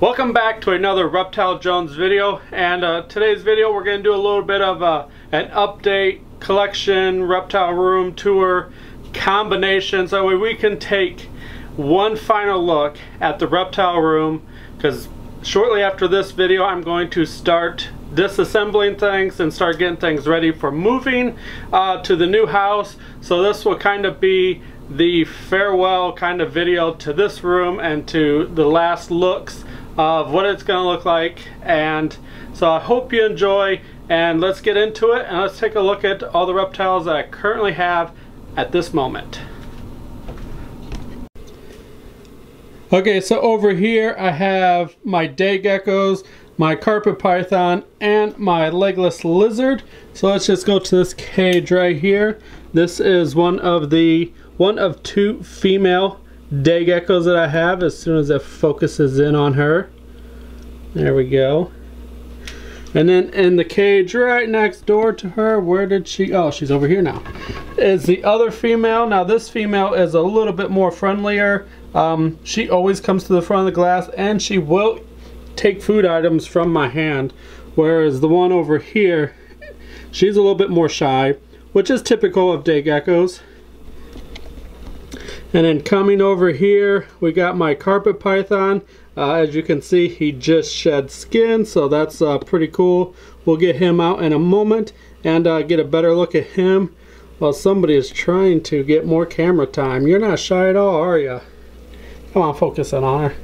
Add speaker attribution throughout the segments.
Speaker 1: Welcome back to another Reptile Jones video, and today's video we're going to do a little bit of an update, collection, reptile room tour, combination, so that way we can take one final look at the reptile room, because shortly after this video I'm going to start disassembling things and start getting things ready for moving to the new house. So this will kind of be the farewell kind of video to this room and to the last looks of what it's going to look like. And so I hope you enjoy, and let's get into it and let's take a look at all the reptiles that I currently have at this moment. Okay, so over here I have my day geckos, my carpet python, and my legless lizard. So let's just go to this cage right here. This is one of two female day geckos that I have. As soon as it focuses in on her, there we go. And then in the cage right next door to her, where did she, oh, she's over here now, is the other female. Now this female is a little bit more friendlier. She always comes to the front of the glass and she will take food items from my hand, whereas the one over here, she's a little bit more shy, which is typical of day geckos. And then coming over here, we got my carpet python. As you can see, he just shed skin, so that's pretty cool. We'll get him out in a moment and get a better look at him while somebody is trying to get more camera time. You're not shy at all, are you? Come on, focus in on her.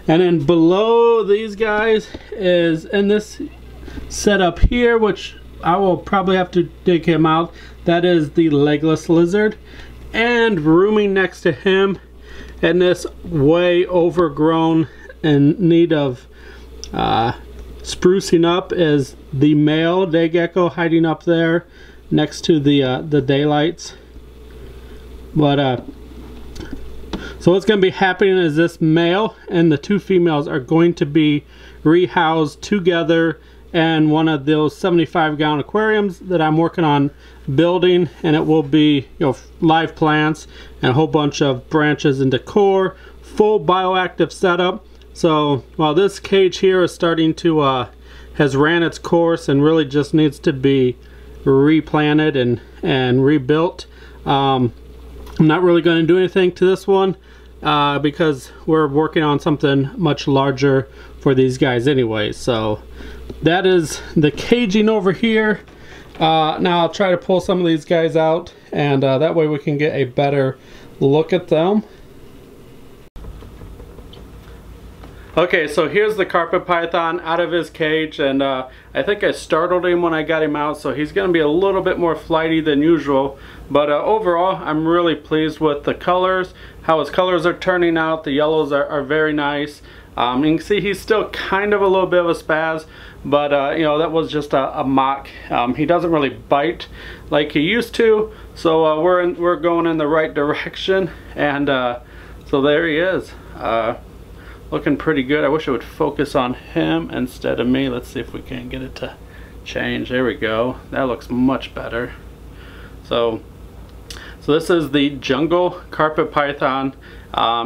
Speaker 1: And then below these guys is in this setup here, which I will probably have to dig him out. That is the legless lizard. And rooming next to him, and this way overgrown in need of sprucing up, is the male day gecko hiding up there next to the daylights. But so what's going to be happening is this male and the two females are going to be rehoused together and one of those 75-gallon aquariums that I'm working on building, and it will be, you know, live plants and a whole bunch of branches and decor, full bioactive setup. So while this cage here is starting to has ran its course and really just needs to be replanted and rebuilt, I'm not really going to do anything to this one because we're working on something much larger for these guys anyway. So that is the caging over here. Now I'll try to pull some of these guys out, and that way we can get a better look at them. Okay, so here's the carpet python out of his cage, and I think I startled him when I got him out, so he's going to be a little bit more flighty than usual. But overall, I'm really pleased with the colors, how his colors are turning out. The yellows are very nice. You can see he's still kind of a little bit of a spaz, but you know, that was just a mock. He doesn't really bite like he used to, so we're going in the right direction, and so there he is. Looking pretty good. I wish it would focus on him instead of me. Let's see if we can get it to change. There we go. That looks much better. So this is the jungle carpet python.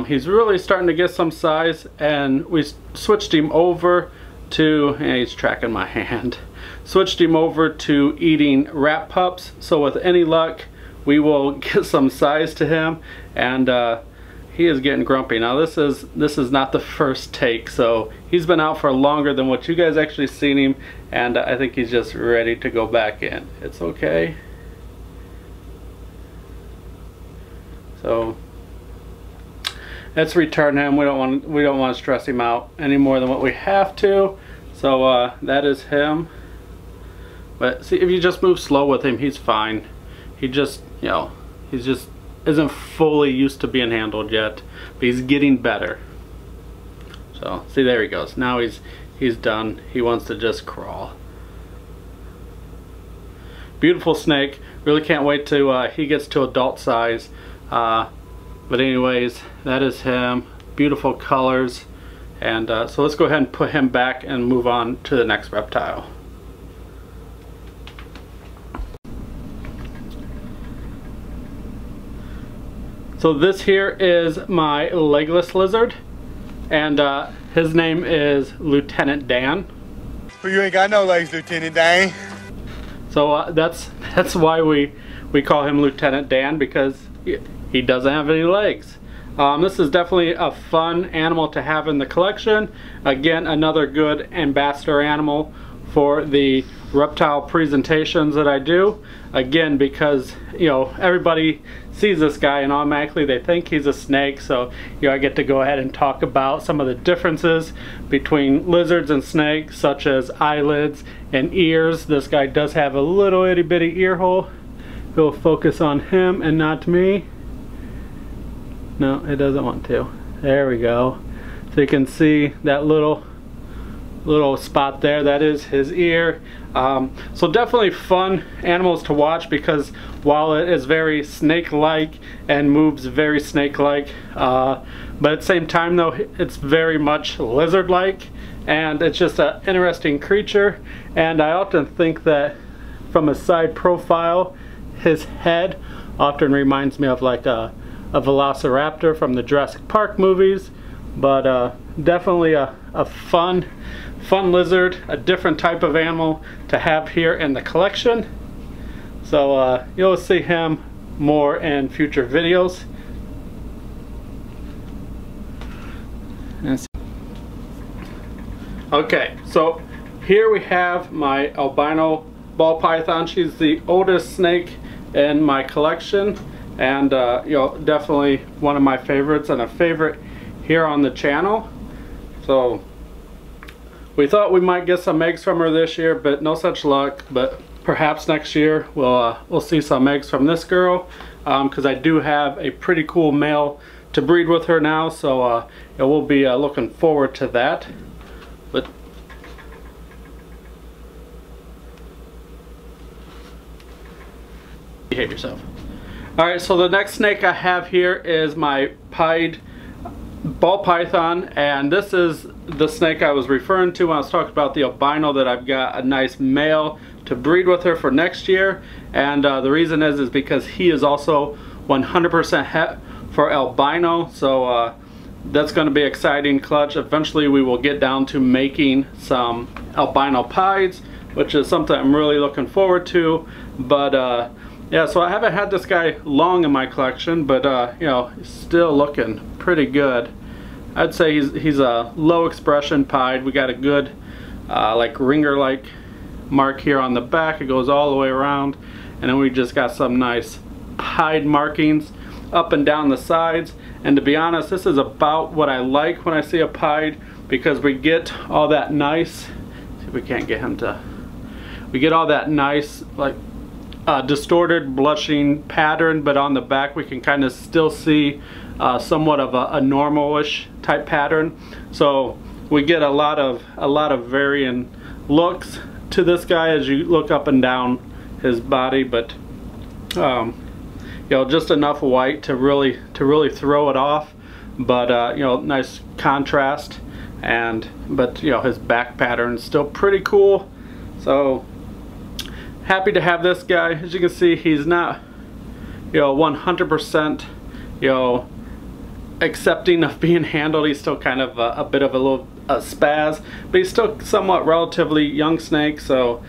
Speaker 1: He's really starting to get some size, and we switched him over to, he's tracking my hand, switched him over to eating rat pups. So with any luck, we will get some size to him, and he is getting grumpy. Now this is not the first take, so he's been out for longer than what you guys actually seen him, and I think he's just ready to go back in. It's okay. So let's return him. We don't want to stress him out any more than what we have to. So that is him. But see, if you just move slow with him, he's fine. He just, you know, he's just isn't fully used to being handled yet, but he's getting better. So see, there he goes. Now he's done. He wants to just crawl. Beautiful snake. Really can't wait till he gets to adult size. But anyways, that is him. Beautiful colors. And so let's go ahead and put him back and move on to the next reptile. So this here is my legless lizard, and his name is Lieutenant Dan.
Speaker 2: But you ain't got no legs, Lieutenant Dan.
Speaker 1: So that's why we call him Lieutenant Dan, because he doesn't have any legs. This is definitely a fun animal to have in the collection. Again, another good ambassador animal for the reptile presentations that I do. Again, because everybody sees this guy and automatically they think he's a snake, so I get to go ahead and talk about some of the differences between lizards and snakes, such as eyelids and ears. This guy does have a little itty bitty ear hole. We'll focus on him and not me. No, it doesn't want to. There we go. So you can see that little spot there, that is his ear. So definitely fun animals to watch, because while it is very snake-like and moves very snake-like, but at the same time though, it's very much lizard-like, and it's just an interesting creature. And I often think that from a side profile, his head often reminds me of like a velociraptor from the Jurassic Park movies. But definitely a fun lizard, a different type of animal to have here in the collection. So you'll see him more in future videos. Okay, so here we have my albino ball python. She's the oldest snake in my collection, and definitely one of my favorites, and a favorite here on the channel. So we thought we might get some eggs from her this year, but no such luck. But perhaps next year we'll see some eggs from this girl, because I do have a pretty cool male to breed with her now. So we'll be looking forward to that. But behave yourself. All right, so the next snake I have here is my pied ball python, and this is the snake I was referring to when I was talking about the albino, that I've got a nice male to breed with her for next year. And the reason is because he is also 100% het for albino, so that's going to be exciting clutch. Eventually we will get down to making some albino pieds, which is something I'm really looking forward to. But yeah, so I haven't had this guy long in my collection, but he's still looking pretty good. I'd say he's a low expression pied. We got a good like ringer-like mark here on the back. It goes all the way around, and then we just got some nice pied markings up and down the sides. And to be honest, this is about what I like when I see a pied, because we get all that nice, see if we can't get him to, we get all that nice like distorted blushing pattern, but on the back we can kind of still see somewhat of a normal-ish type pattern. So we get a lot of varying looks to this guy as you look up and down his body, but just enough white to really throw it off. But nice contrast, but his back pattern is still pretty cool. So happy to have this guy. As you can see, he's not 100% accepting of being handled. He's still kind of a bit of a little spaz, but he's still somewhat relatively young snake, so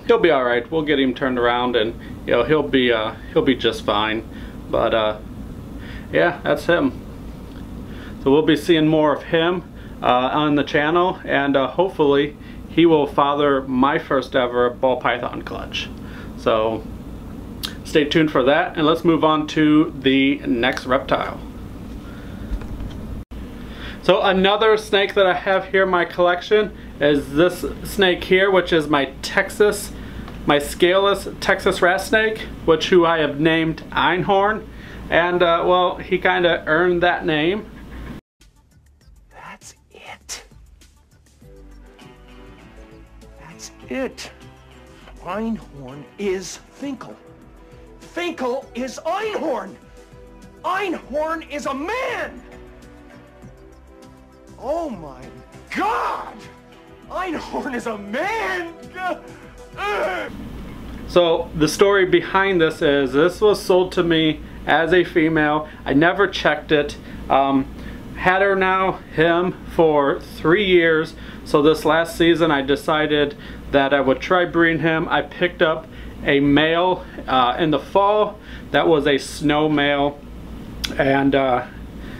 Speaker 1: he'll be all right. We'll get him turned around, and he'll be just fine. But yeah, that's him. So we'll be seeing more of him on the channel, and hopefully he will father my first ever ball python clutch. So stay tuned for that, and let's move on to the next reptile. So another snake that I have here in my collection is this snake here, which is my scaleless Texas rat snake, who I have named Einhorn. And well, he kind of earned that name.
Speaker 3: That's it. That's it. Einhorn is Finkel. Finkel is Einhorn. Einhorn is a man. Oh my God! Einhorn is a man!
Speaker 1: So the story behind this is, this was sold to me as a female. I never checked it. Had him for 3 years. So this last season I decided that I would try breeding him. I picked up a male in the fall that was a snow male, and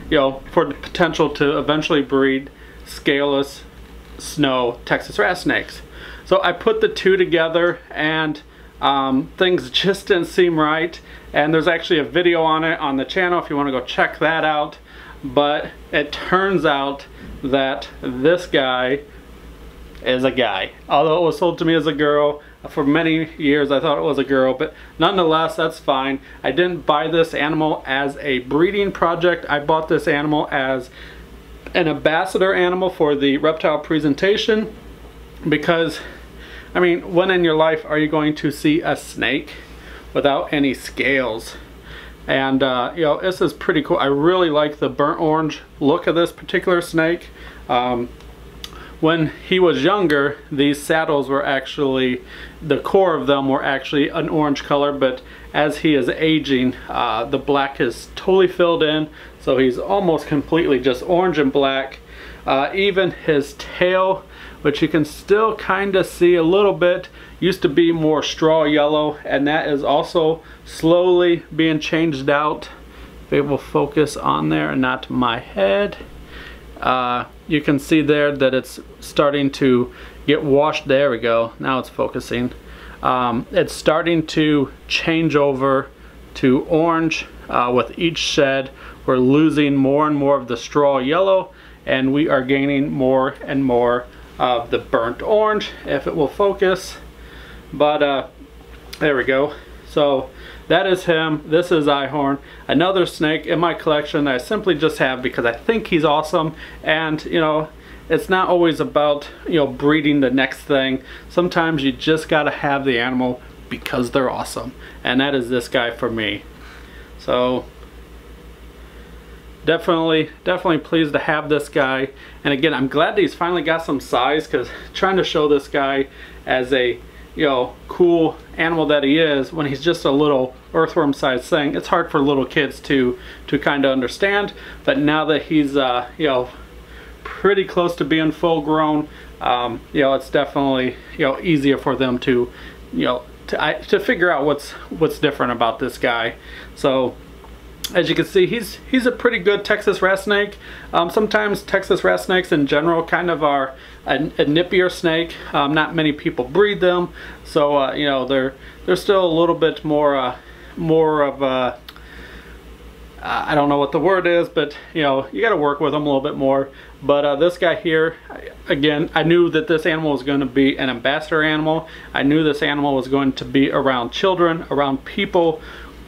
Speaker 1: you know, for the potential to eventually breed scaleless snow Texas rat snakes. So I put the two together, and things just didn't seem right, and there's actually a video on it on the channel if you want to go check that out. But it turns out that this guy is a guy. Although it was sold to me as a girl, for many years I thought it was a girl, but nonetheless, that's fine. I didn't buy this animal as a breeding project. I bought this animal as an ambassador animal for the reptile presentation, because I mean, when in your life are you going to see a snake without any scales? And you know, this is pretty cool. I really like the burnt orange look of this particular snake. When he was younger, these saddles were actually, the core of them were actually an orange color, but as he is aging, the black is totally filled in, so he's almost completely just orange and black. Even his tail, which you can still kind of see a little bit, used to be more straw yellow, and that is also slowly being changed out. If it will focus on there and not my head, you can see there that it's starting to get washed. There we go, now it's focusing. It's starting to change over to orange with each shed. We're losing more and more of the straw yellow, and we are gaining more and more of the burnt orange, if it will focus. But there we go. So that is him. This is Ihorn, another snake in my collection that I simply just have because I think he's awesome. And you know, it's not always about, you know, breeding the next thing. Sometimes you just gotta have the animal because they're awesome, and that is this guy for me. So definitely pleased to have this guy. And again, I'm glad that he's finally got some size, because trying to show this guy as a, you know, cool animal that he is, when he's just a little earthworm sized thing, it's hard for little kids to kind of understand. But now that he's you know, pretty close to being full grown, you know, it's definitely, you know, easier for them to, you know, to figure out what's different about this guy. So as you can see, he's a pretty good Texas rat snake. Sometimes Texas rat snakes in general kind of are a nippier snake. Not many people breed them, so you know, they're still a little bit more of a, I don't know what the word is, but you know, you got to work with them a little bit more. But this guy here, again, I knew that this animal was going to be an ambassador animal. I knew this animal was going to be around children, around people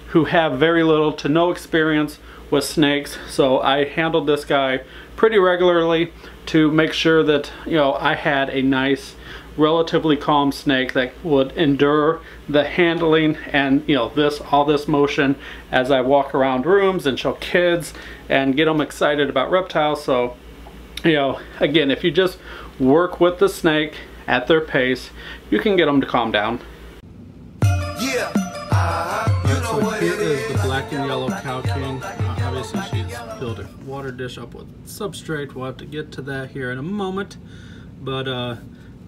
Speaker 1: who have very little to no experience with snakes. So I handled this guy pretty regularly to make sure that, you know, I had a nice, relatively calm snake that would endure the handling and, you know, all this motion as I walk around rooms and show kids and get them excited about reptiles. So, you know, again, if you just work with the snake at their pace, you can get them to calm down.
Speaker 3: Yeah.
Speaker 1: So here is the black and yellow cow king. Obviously she's filled a water dish up with substrate. We'll have to get to that here in a moment. But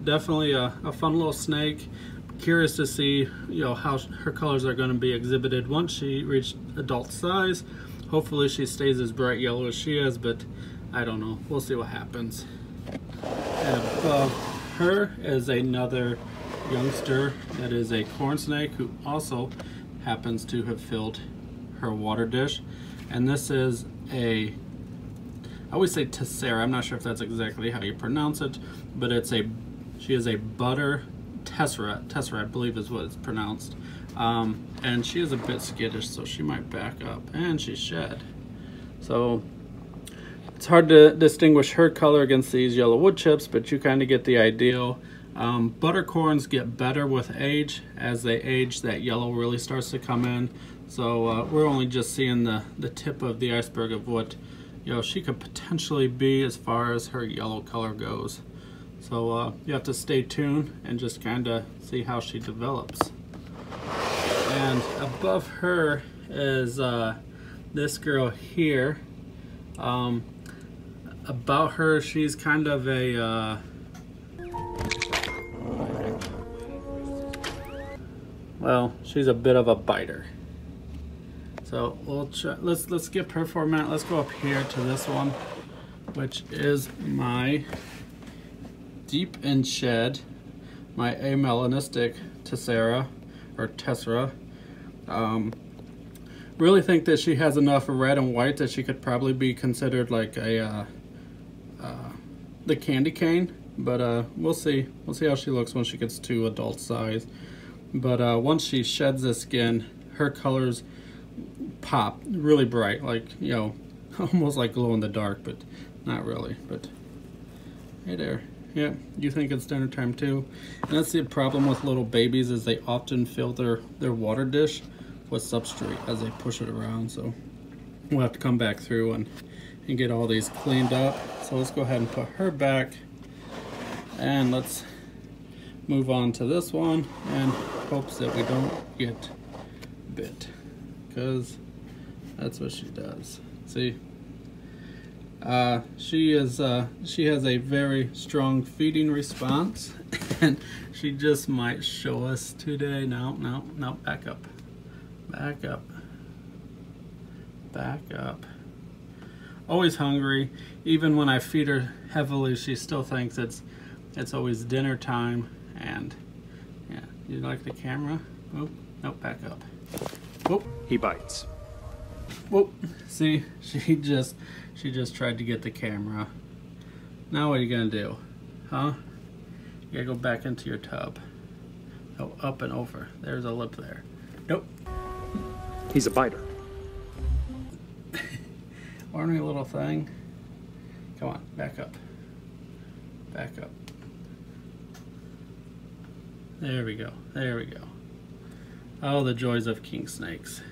Speaker 1: definitely a fun little snake. Curious to see, you know, how her colors are going to be exhibited once she reached adult size. Hopefully she stays as bright yellow as she is, but I don't know. We'll see what happens. And above her is another youngster that is a corn snake who also happens to have filled her water dish. And this is I always say tessera, I'm not sure if that's exactly how you pronounce it, but she is a butter tessera, I believe is what it's pronounced. And she is a bit skittish, so she might back up, and she's shed. So it's hard to distinguish her color against these yellow wood chips, but you kind of get the idea. Buttercorns get better with age. As they age, that yellow really starts to come in. So we're only just seeing the tip of the iceberg of what, you know, she could potentially be as far as her yellow color goes. So you have to stay tuned and just kind of see how she develops. And above her is this girl here. About her, she's kind of a well, she's a bit of a biter. So we'll try, let's skip her for a minute. Let's go up here to this one, which is my deep in shed, my amelanistic tessera or tessera. Really think that she has enough red and white that she could probably be considered like a the candy cane, but we'll see how she looks when she gets to adult size. But once she sheds the skin, her colors pop really bright, like, you know, almost like glow in the dark, but not really. But hey there, yeah, you think it's dinner time too. And that's the problem with little babies, is they often fill their water dish with substrate as they push it around. So we'll have to come back through and get all these cleaned up. So let's go ahead and put her back, and let's move on to this one and hopes that we don't get bit, because that's what she does. See, she has a very strong feeding response, and she just might show us today. No, back up, back up, back up. Always hungry. Even when I feed her heavily, she still thinks it's always dinner time. And yeah, you like the camera? Oh, nope, back up. Whoop.
Speaker 3: He bites.
Speaker 1: Whoop. See, she just tried to get the camera. Now what are you gonna do? Huh? You gotta go back into your tub. Oh, up and over. There's a lip there. Nope.
Speaker 3: He's a biter.
Speaker 1: Ornery little thing. Come on, back up. Back up. There we go. There we go. Oh, the joys of king snakes.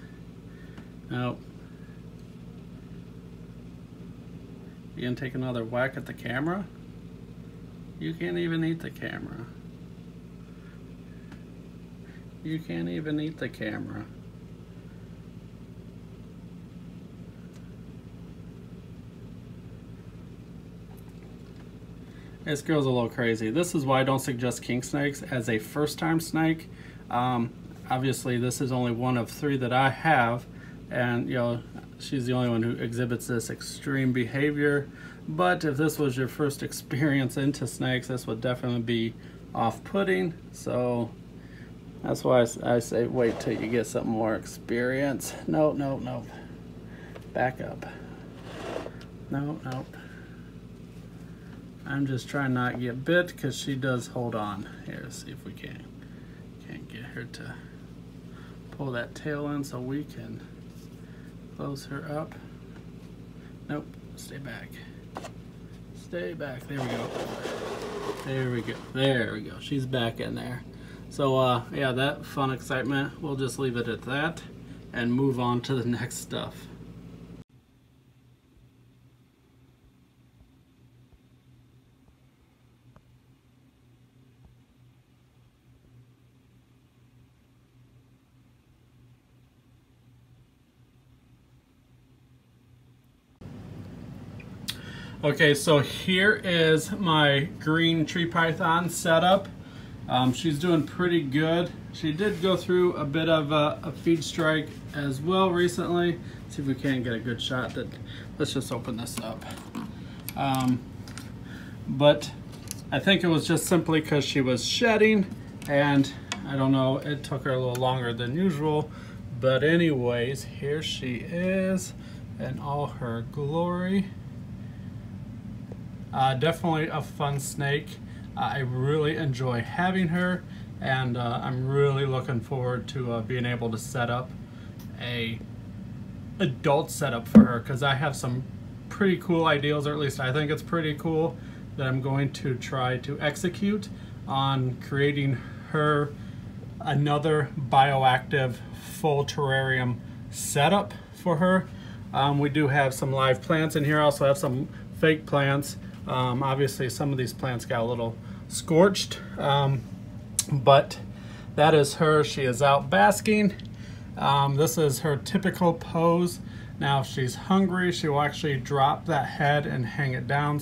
Speaker 1: Nope. You gonna take another whack at the camera? You can't even eat the camera. You can't even eat the camera. This girl's a little crazy. This is why I don't suggest king snakes as a first-time snake. Obviously, this is only one of 3 that I have, and you know, she's the only one who exhibits this extreme behavior. But if this was your first experience into snakes, this would definitely be off-putting. So that's why I say wait till you get some more experience. No. Back up. No. I'm just trying not to get bit, because she does hold on. Here, see if we can't get her to pull that tail in so we can close her up. Nope, stay back. Stay back, there we go. There we go, there we go. She's back in there. So yeah, that fun excitement, we'll just leave it at that and move on to the next stuff. Okay, so here is my green tree python setup. She's doing pretty good. She did go through a bit of a feed strike as well recently. Let's see if we can get a good shot. Let's just open this up. But I think it was just simply because she was shedding, and I don't know, it took her a little longer than usual. But anyways, here she is in all her glory. Definitely a fun snake. I really enjoy having her, and I'm really looking forward to being able to set up a adult setup for her, because I have some pretty cool ideas, or at least I think it's pretty cool, that I'm going to try to execute on creating her another bioactive full terrarium setup for her. We do have some live plants in here. I also have some fake plants. Obviously some of these plants got a little scorched, but that is her. She is out basking. This is her typical pose. Now if she's hungry, she will actually drop that head and hang it down.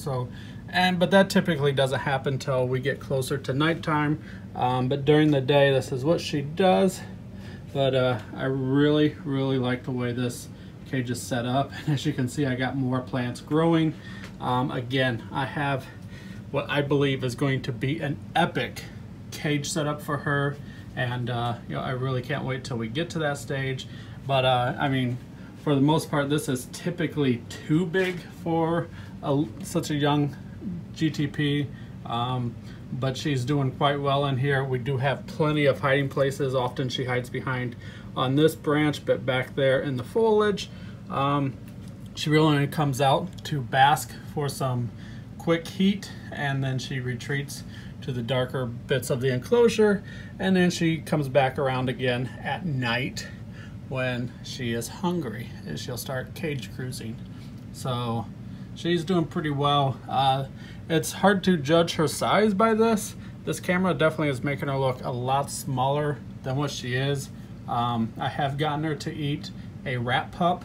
Speaker 1: But that typically doesn't happen till we get closer to nighttime. But during the day, this is what she does. But I really like the way this cage is set up. And as you can see, I got more plants growing. Again, I have what I believe is going to be an epic cage setup for her. And you know, I really can't wait till we get to that stage. But I mean, for the most part, this is typically too big for such a young GTP. But she's doing quite well in here. We do have plenty of hiding places. Often she hides behind on this branch, but back there in the foliage. She really only comes out to bask for some quick heat, and then she retreats to the darker bits of the enclosure, and then she comes back around again at night when she is hungry, and she'll start cage cruising. So she's doing pretty well. It's hard to judge her size by this. This camera definitely is making her look a lot smaller than what she is. I have gotten her to eat a rat pup,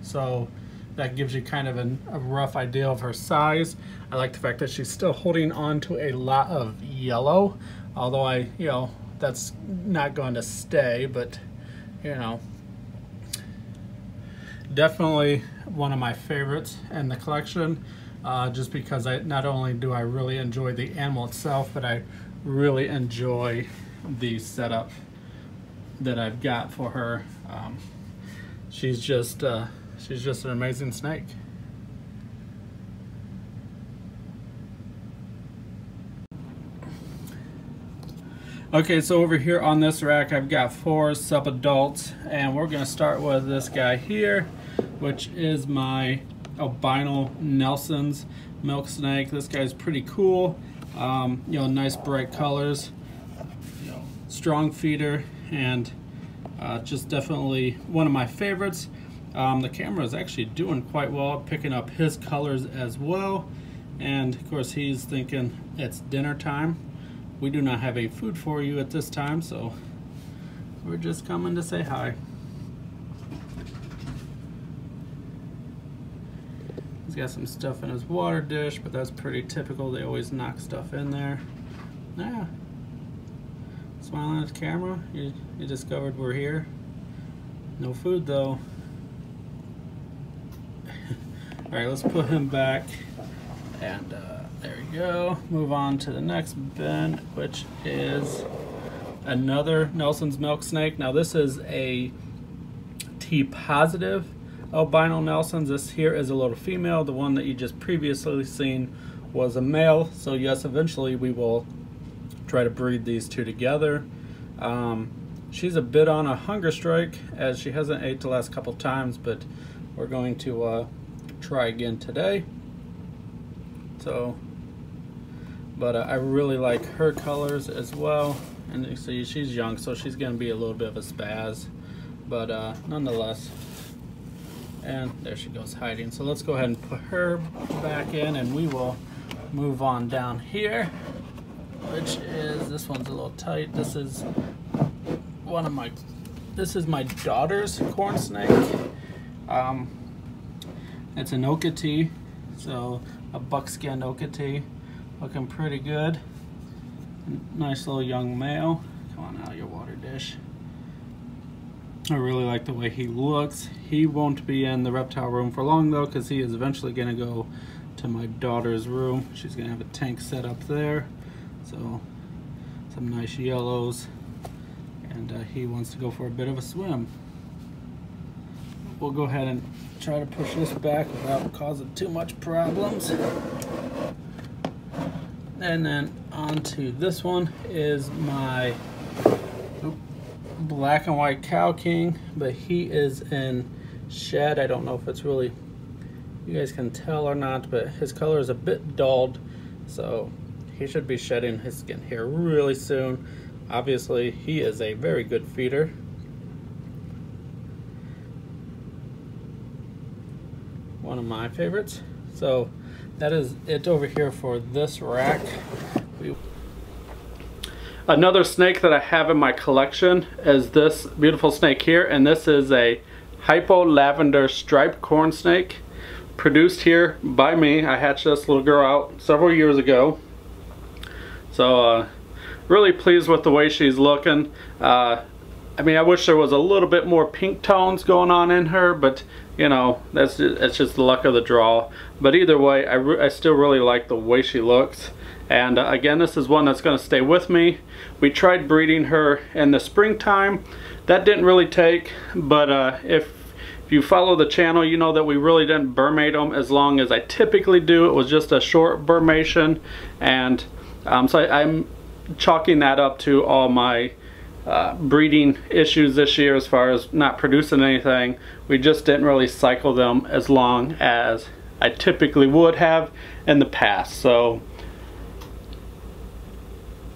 Speaker 1: so that gives you kind of a rough idea of her size. I like the fact that she's still holding on to a lot of yellow, although you know, that's not going to stay, but you know, definitely one of my favorites in the collection. Just because not only do I really enjoy the animal itself, but I really enjoy the setup that I've got for her. She's just an amazing snake. Okay, so over here on this rack, I've got 4 subadults, and we're going to start with this guy here, which is my Albino Nelson's milk snake. This guy's pretty cool. You know, nice bright colors, you know, strong feeder, and just definitely one of my favorites. The camera is actually doing quite well, picking up his colors as well. And of course, he's thinking it's dinner time. We do not have a food for you at this time, so we're just coming to say hi. He's got some stuff in his water dish, but that's pretty typical. They always knock stuff in there. Yeah. Smiling at the camera. You discovered we're here. No food though. Alright, let's put him back. And there we go. Move on to the next bin, which is another Nelson's milk snake. Now this is a T positive Albino Nelson's. This here is a little female. The one that you just previously seen was a male. So yes, eventually we will try to breed these two together. She's a bit on a hunger strike, as she hasn't ate the last couple times, but we're going to try again today. So, but I really like her colors as well. And you see she's young, so she's going to be a little bit of a spaz, but nonetheless. And there she goes hiding. So let's go ahead and put her back in, and we will move on down here, which is, this one's a little tight. This is this is my daughter's corn snake. It's an Okatee, so a buckskin Okatee, looking pretty good. Nice little young male. Come on out, your water dish. I really like the way he looks. He won't be in the reptile room for long though, because he is eventually going to go to my daughter's room. She's going to have a tank set up there. So some nice yellows, and he wants to go for a bit of a swim. We'll go ahead and try to push this back without causing too much problems. And then onto this one is my black and white cow king, but he is in shed. I don't know if it's really, you guys can tell or not, but his color is a bit dulled, so he should be shedding his skin here really soon. Obviously he is a very good feeder. One of my favorites. So that is it over here for this rack. Another snake that I have in my collection is this beautiful snake here, and this is a Hypo lavender striped corn snake, produced here by me. I hatched this little girl out several years ago, so really pleased with the way she's looking. I mean, I wish there was a little bit more pink tones going on in her, but you know, that's just the luck of the draw. But either way, I still really like the way she looks. And again, this is one that's going to stay with me. We tried breeding her in the springtime. That didn't really take, but if you follow the channel, you know that we really didn't burmate them as long as I typically do. It was just a short burmation, and so I'm chalking that up to all my breeding issues this year as far as not producing anything. We just didn't really cycle them as long as I typically would have in the past. So,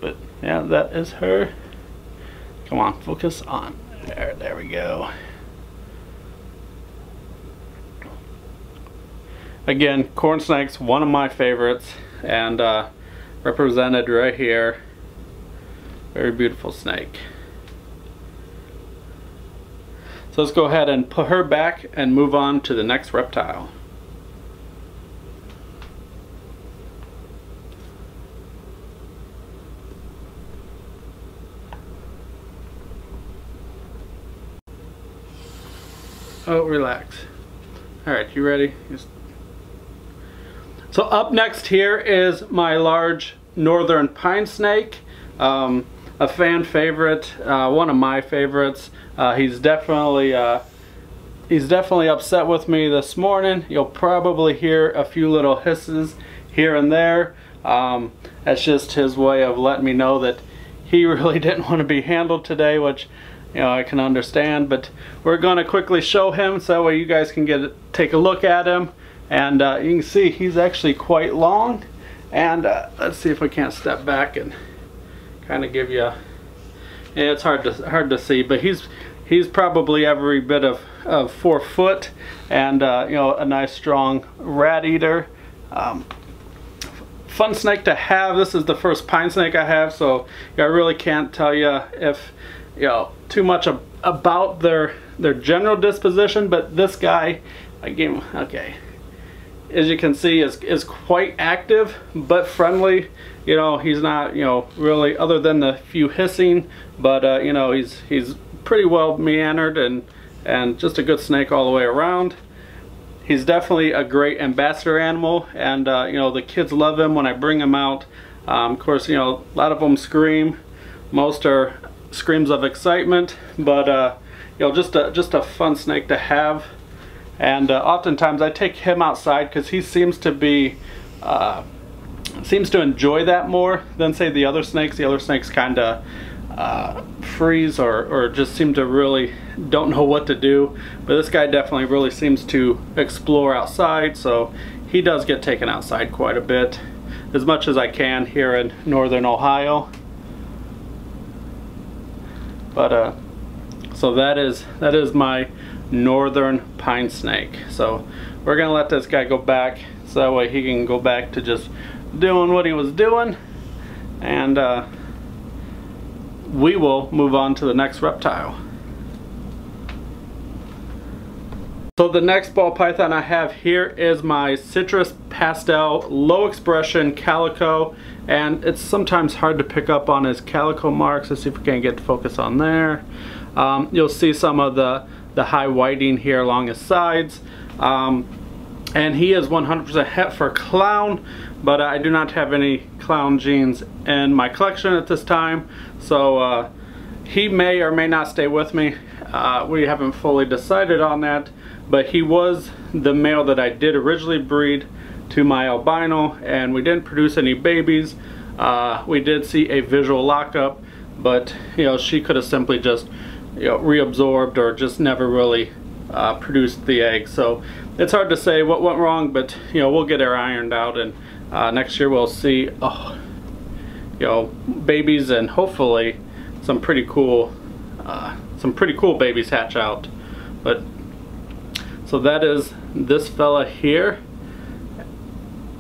Speaker 1: but yeah, that is her. Come on, focus on there we go. Again, corn snakes, one of my favorites, and represented right here. Very beautiful snake. So let's go ahead and put her back and move on to the next reptile. Oh, relax. Alright, you ready? So up next here is my large northern pine snake. A fan favorite, one of my favorites. He's definitely upset with me this morning. You'll probably hear a few little hisses here and there. That's just his way of letting me know that he really didn't want to be handled today, which, you know, I can understand. But we're going to quickly show him so that way you guys can take a look at him. And you can see he's actually quite long. And let's see if we can't step back and kind of give you a, yeah, it's hard to see, but he's probably every bit of 4 foot, and you know, a nice strong rat eater. Fun snake to have. This is the first pine snake I have, so I really can't tell you if, you know, too much about their general disposition. But this guy, again, okay, as you can see, is quite active but friendly. You know, he's not, you know, really, other than the few hissing, but you know, he's pretty well meandered and just a good snake all the way around. He's definitely a great ambassador animal, and you know, the kids love him when I bring him out. Of course, you know, a lot of them scream. Most are screams of excitement, but you know, just a fun snake to have. And oftentimes I take him outside because he seems to enjoy that more than, say, the other snakes. The other snakes kind of freeze or just seem to really don't know what to do. But this guy definitely really seems to explore outside, so he does get taken outside quite a bit, as much as I can here in northern Ohio. But so that is my northern pine snake. So we're gonna let this guy go back so that way he can go back to just doing what he was doing, and we will move on to the next reptile. So the next ball python I have here is my citrus pastel low expression Calico, and it's sometimes hard to pick up on his calico marks. Let's see if we can get the focus on there. You'll see some of the high whiting here along his sides, and he is 100% het for clown, but I do not have any clown genes in my collection at this time, so he may or may not stay with me. We haven't fully decided on that, but he was the male that I did originally breed to my albino, and we didn't produce any babies. We did see a visual lockup, but you know, she could have simply just, you know, reabsorbed or just never really produced the egg. So it's hard to say what went wrong, but you know, we'll get her ironed out, and next year we'll see, you know, babies, and hopefully some pretty cool babies hatch out. But so that is this fella here.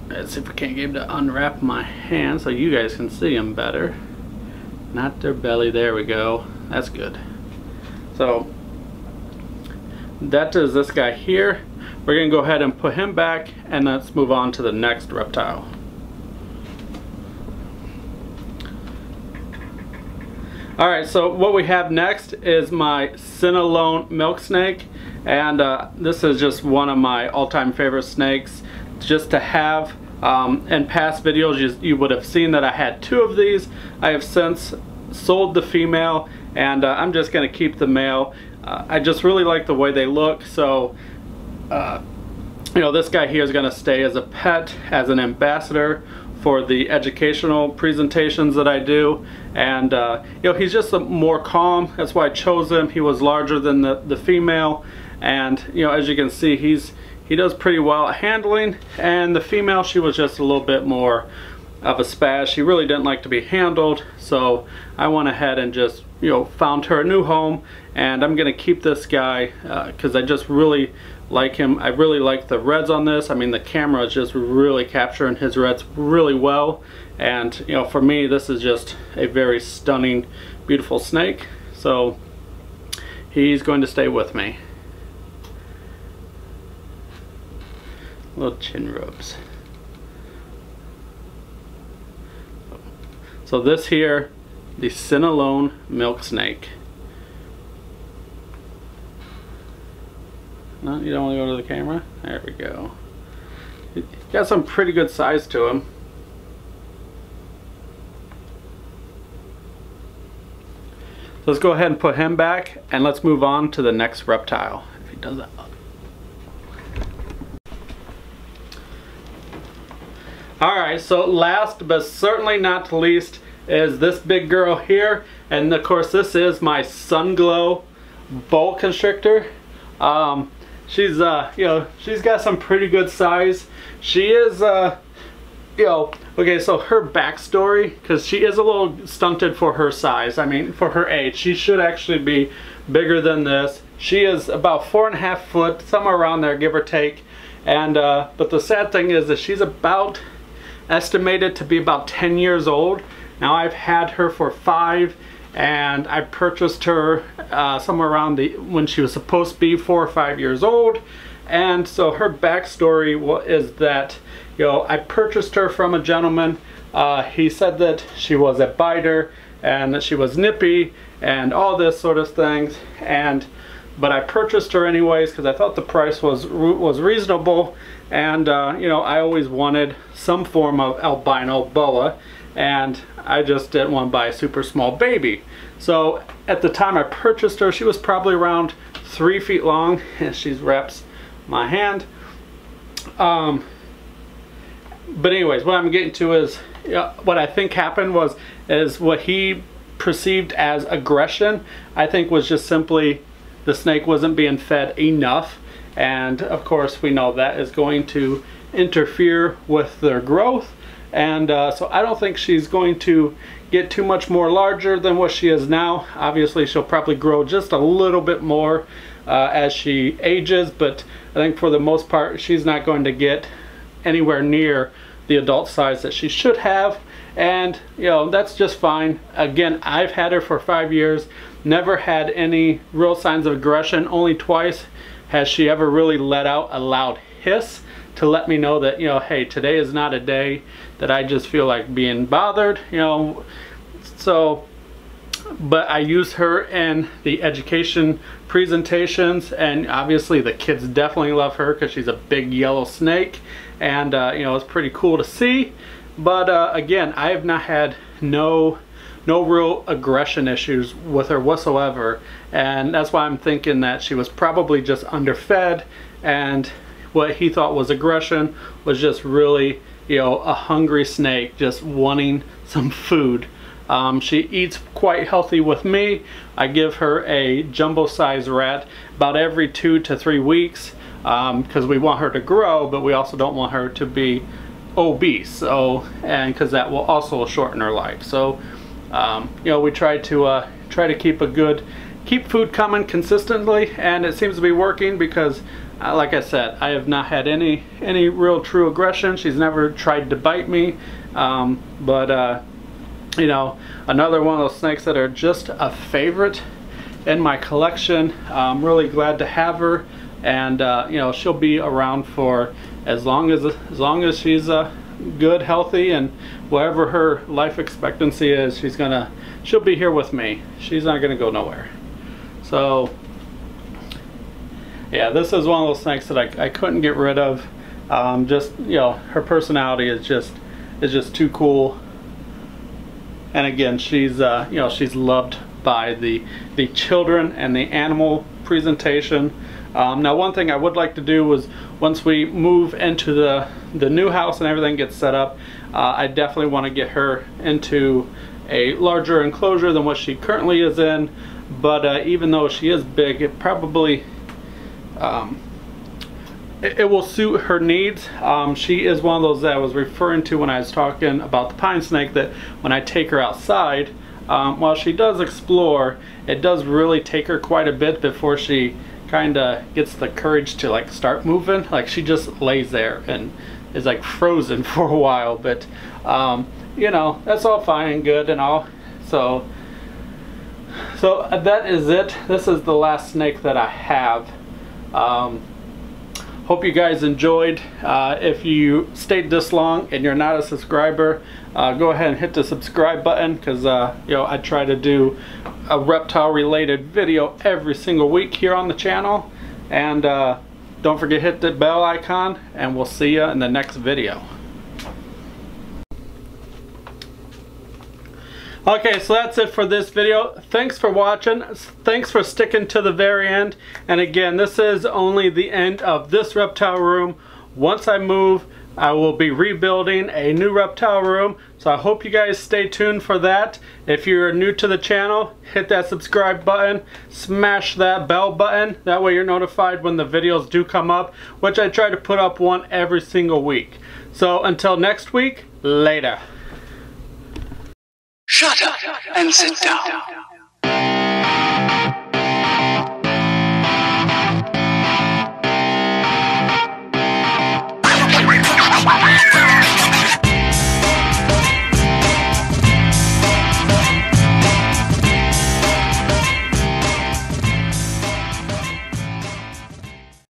Speaker 1: Let's see if we can't get him to unwrap my hand so you guys can see him better. not their belly. There we go. That's good. So that is this guy here. We're gonna go ahead and put him back, and let's move on to the next reptile. Alright, so what we have next is my Sinaloan milk snake, and this is just one of my all-time favorite snakes just to have. In past videos you would have seen that I had 2 of these. I have since sold the female, and I'm just going to keep the male. I just really like the way they look, so you know, this guy here is going to stay as a pet, as an ambassador for the educational presentations that I do. And you know, he's just more calm. That's why I chose him. He was larger than the female, and you know, as you can see, he does pretty well at handling. And the female, she was just a little bit more of a spaz. She really didn't like to be handled, so I went ahead and just, you know, found her a new home. And I'm gonna keep this guy because I just really like him. I really like the reds on this. I mean, the camera is just really capturing his reds really well, and you know, for me, this is just a very stunning, beautiful snake. So he's going to stay with me. Little chin rubs. So this here, the Sinaloan milk snake. No, you don't want to go to the camera? There we go. He got some pretty good size to him. So let's go ahead and put him back, and let's move on to the next reptile. If he does that. Alright, so last but certainly not least is this big girl here. And of course, this is my Sunglow boa constrictor. She's you know, she's got some pretty good size. She is you know, okay, so her backstory, because she is a little stunted for her size. I mean, for her age, she should actually be bigger than this. She is about 4.5 foot, somewhere around there, give or take. And but the sad thing is that she's about estimated to be about 10 years old. Now, I've had her for 5, and I purchased her somewhere around when she was supposed to be 4 or 5 years old. And so her backstory is that, you know, I purchased her from a gentleman. He said that she was a biter and that she was nippy and all this sort of things. But I purchased her anyways because I thought the price was reasonable. And you know, I always wanted some form of albino boa, and I just didn't want to buy a super small baby. So at the time I purchased her, she was probably around 3 feet long, and she wraps my hand. But anyways, what I'm getting to is, what I think happened is what he perceived as aggression, I think was just simply the snake wasn't being fed enough. And of course, we know that is going to interfere with their growth. And so I don't think she's going to get too much more larger than what she is now. Obviously, she'll probably grow just a little bit more as she ages, but I think for the most part, she's not going to get anywhere near the adult size that she should have. And you know, that's just fine. Again, I've had her for 5 years, never had any real signs of aggression. Only twice has she ever really let out a loud hiss to let me know that, you know, hey, today is not a day that I just feel like being bothered, you know. So, but I use her in the education presentations, and obviously the kids definitely love her because she's a big yellow snake, and you know, it's pretty cool to see. But again, I have not had no real aggression issues with her whatsoever, and that's why I'm thinking that she was probably just underfed, and what he thought was aggression was just really, you know, a hungry snake just wanting some food. She eats quite healthy with me. I give her a jumbo size rat about every 2 to 3 weeks because we want her to grow, but we also don't want her to be obese. So, and because that will also shorten her life. So, you know, we try to keep food coming consistently, and it seems to be working because, like I said, I have not had any real true aggression. She's never tried to bite me, but you know, another one of those snakes that are just a favorite in my collection. I'm really glad to have her, and you know, she'll be around for as long as she's good, healthy, and whatever her life expectancy is, she'll be here with me. She's not gonna go nowhere. So yeah, this is one of those snakes that I couldn't get rid of. Just, you know, her personality is just too cool. And again, she's you know, she's loved by the children and the animal presentation. Now, one thing I would like to do was, once we move into the new house and everything gets set up, I definitely want to get her into a larger enclosure than what she currently is in. But even though she is big, it probably it will suit her needs. She is one of those that I was referring to when I was talking about the pine snake, that when I take her outside, while she does explore, it does really take her quite a bit before she kind of gets the courage to like start moving. Like, she just lays there and is like frozen for a while. But you know, that's all fine and good and all. So that is it. This is the last snake that I have. Hope you guys enjoyed. If you stayed this long and you're not a subscriber, go ahead and hit the subscribe button, because you know, I try to do a reptile related video every single week here on the channel. And don't forget to hit the bell icon, and we'll see you in the next video. Okay, so that's it for this video. Thanks for watching. Thanks for sticking to the very end. And again, this is only the end of this reptile room. Once I move, I will be rebuilding a new reptile room. So I hope you guys stay tuned for that. If you're new to the channel, hit that subscribe button, smash that bell button. That way you're notified when the videos do come up, which I try to put up one every single week. So until next week, later.
Speaker 4: Shut up and sit down.